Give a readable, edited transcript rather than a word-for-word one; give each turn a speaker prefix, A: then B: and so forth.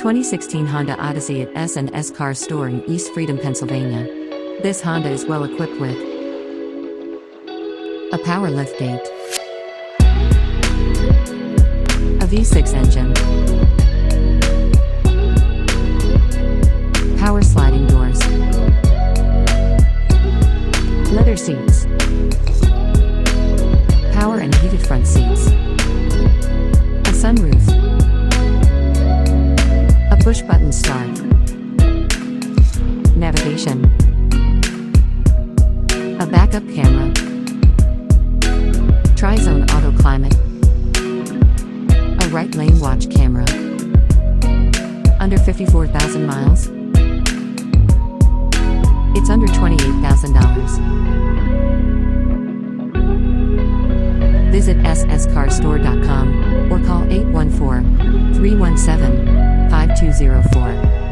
A: 2016 Honda Odyssey at S&S Car Store in East Freedom, Pennsylvania. This Honda is well equipped with a power liftgate, a V6 engine, power sliding doors, leather seats, power and heated front seats, a sunroof, a push-button start, navigation, a backup camera, tri-zone auto climate, a right lane watch camera, under 54,000 miles. It's under $28,000. Visit sscarstore.com or call 814-317-5204.